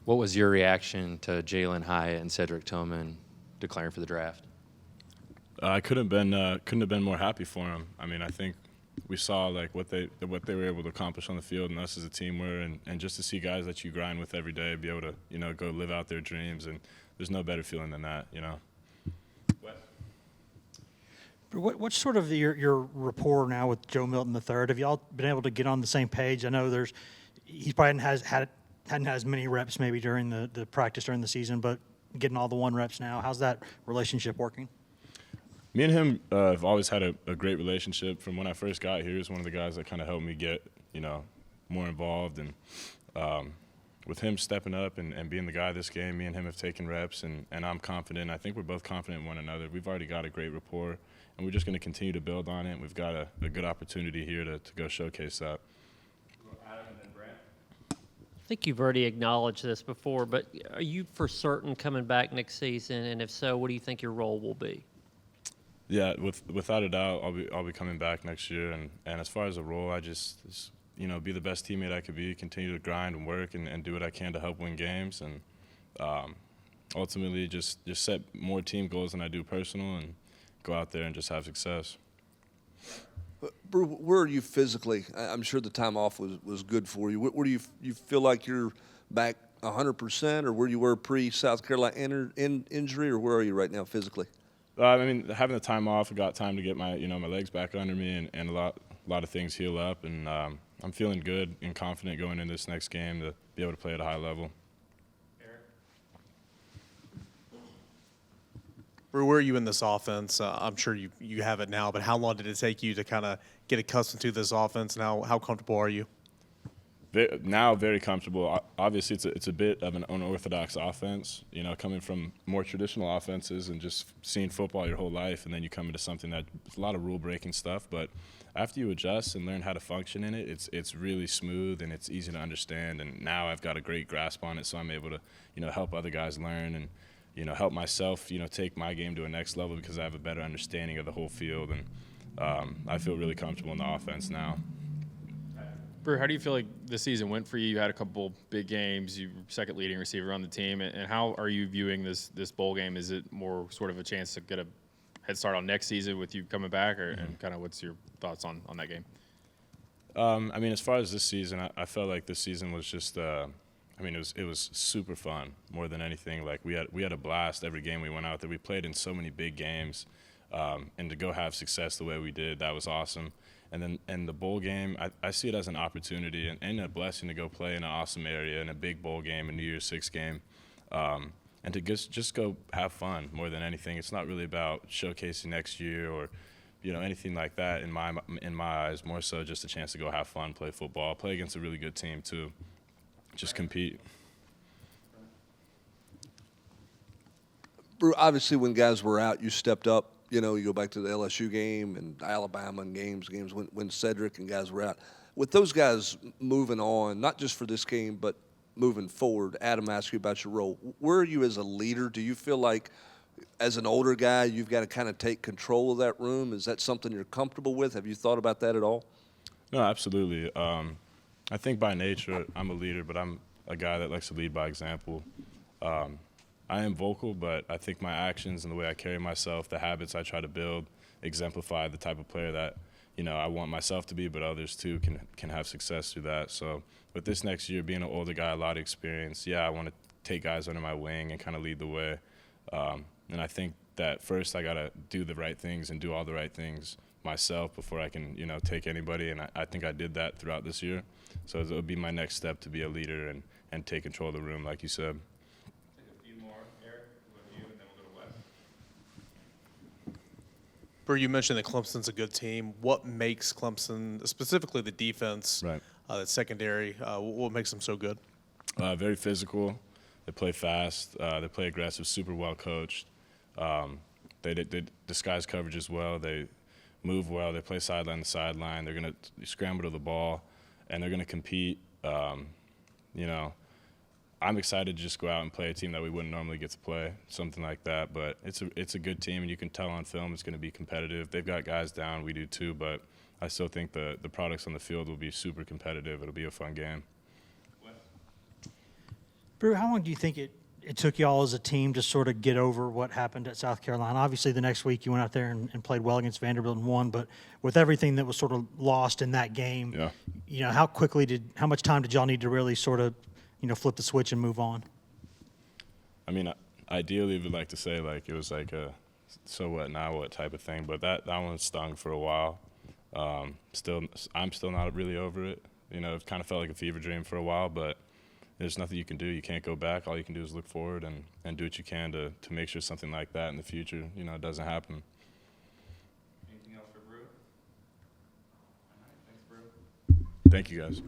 What was your reaction to Jalen Hyatt and Cedric Tillman declaring for the draft? I couldn't have been more happy for him. I mean, I think we saw like what they were able to accomplish on the field, and us as a team were, and just to see guys that you grind with every day be able to go live out their dreams, and there's no better feeling than that. What's sort of your rapport now with Joe Milton III? Have y'all been able to get on the same page? I know he probably hadn't had as many reps maybe during the practice during the season, but getting all the 1 reps now. How's that relationship working? Me and him have always had a great relationship. From when I first got here, he was one of the guys that kind of helped me get more involved, and with him stepping up and being the guy this game, me and him have taken reps, and I'm confident. I think we're both confident in one another. We've already got a great rapport, and we're just going to continue to build on it. We've got a good opportunity here to go showcase that. I think you've already acknowledged this before, but are you for certain coming back next season? And if so, what do you think your role will be? Yeah, without a doubt, I'll be coming back next year. And as far as a role, I just be the best teammate I could be, continue to grind and work and do what I can to help win games, and ultimately just set more team goals than I do personal, and go out there and just have success. Brew, where are you physically? I'm sure the time off was good for you. Where do you feel like you're back 100%, or where you were pre-South Carolina injury, or where are you right now physically? I mean, having the time off, I got time to get my my legs back under me, and a lot of things heal up, and I'm feeling good and confident going into this next game to be able to play at a high level. Where are you in this offense? I'm sure you have it now, but how long did it take you to kind of get accustomed to this offense, and how comfortable are you? Now very comfortable. Obviously, it's a bit of an unorthodox offense, coming from more traditional offenses and just seeing football your whole life, and then you come into something that's a lot of rule-breaking stuff. But after you adjust and learn how to function in it, it's really smooth and it's easy to understand. And now I've got a great grasp on it, so I'm able to help other guys learn and help myself take my game to a next level because I have a better understanding of the whole field, and I feel really comfortable in the offense now. Brew, how do you feel like this season went for you? You had a couple big games. You were second leading receiver on the team. And how are you viewing this bowl game? Is it more sort of a chance to get a head start on next season with you coming back? And kind of what's your thoughts on that game? I mean, as far as this season, I felt like this season was just it was super fun more than anything. Like we had a blast every game we went out there. We played in so many big games, and to go have success the way we did, that was awesome. And then the bowl game, I see it as an opportunity and a blessing to go play in an awesome area in a big bowl game, a New Year's Six game, and to just go have fun more than anything. It's not really about showcasing next year or anything like that in my eyes. More so just a chance to go have fun, play football, play against a really good team too. Just compete. Obviously, when guys were out, you stepped up. You go back to the LSU game and Alabama and games when Cedric and guys were out. With those guys moving on, not just for this game, but moving forward, Adam asked you about your role. Where are you as a leader? Do you feel like as an older guy you've got to kind of take control of that room? Is that something you're comfortable with? Have you thought about that at all? No, absolutely. I think by nature I'm a leader, but I'm a guy that likes to lead by example. I am vocal, but I think my actions and the way I carry myself, the habits I try to build, exemplify the type of player that I want myself to be, but others too can have success through that. So with this next year, being an older guy, a lot of experience, I want to take guys under my wing and kind of lead the way. And I think that first I got to do the right things and do all the right things myself before I can take anybody, and I think I did that throughout this year. So it would be my next step to be a leader and take control of the room, like you said. Brew, you mentioned that Clemson's a good team. What makes Clemson, specifically the defense, Right. That secondary, what makes them so good? Very physical. They play fast. They play aggressive, super well coached. They disguise coverage as well. They move well. They play sideline to sideline. They're going to scramble to the ball, and they're going to compete. I'm excited to just go out and play a team that we wouldn't normally get to play, something like that. But it's a good team, and you can tell on film it's going to be competitive. They've got guys down, we do too, but I still think the products on the field will be super competitive. It'll be a fun game. Brew, how long do you think it took y'all as a team to sort of get over what happened at South Carolina? Obviously, the next week you went out there and played well against Vanderbilt and won, but with everything that was sort of lost in that game, Yeah. you know, how much time did y'all need to really sort of, you know, flip the switch and move on? I mean, ideally, we'd like to say like it was like a so what now what type of thing, but that one stung for a while. I'm still not really over it. You know, it kind of felt like a fever dream for a while, but there's nothing you can do. You can't go back. All you can do is look forward and do what you can to make sure something like that in the future, you know, doesn't happen. Anything else for Brew? All right, thanks, Brew. Thank you, guys.